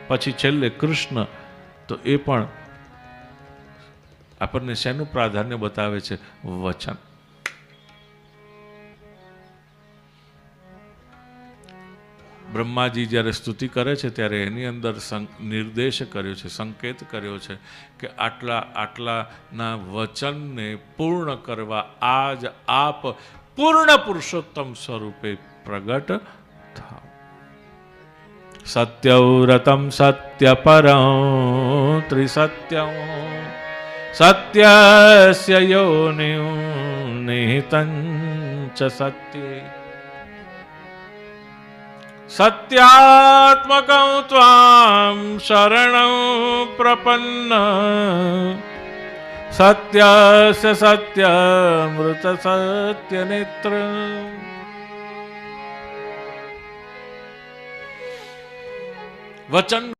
પછી છેલ્લે કૃષ્ણ, તો એ પણ આપણને શેનું પ્રાધાન્ય બતાવે છે? વચન. બ્રહ્માજી જ્યારે સ્તુતિ કરે છે ત્યારે એની અંદર નિર્દેશ કર્યો છે, સંકેત કર્યો છે કે આટલાના વચનને પૂર્ણ કરવા આજ આપ પૂર્ણ પુરુષોત્તમ સ્વરૂપે પ્રગટ થાવ. સત્યવ્રતમ સત્યપરં ત્રિસત્યં સત્યસ્ય યોનિં નિહિતં ચ સત્યે સત્યાત્મકં ત્વાં શરણં પ્રપન્ન સત્યસ્ય સત્યમૃત સત્યનેત્ર. વચન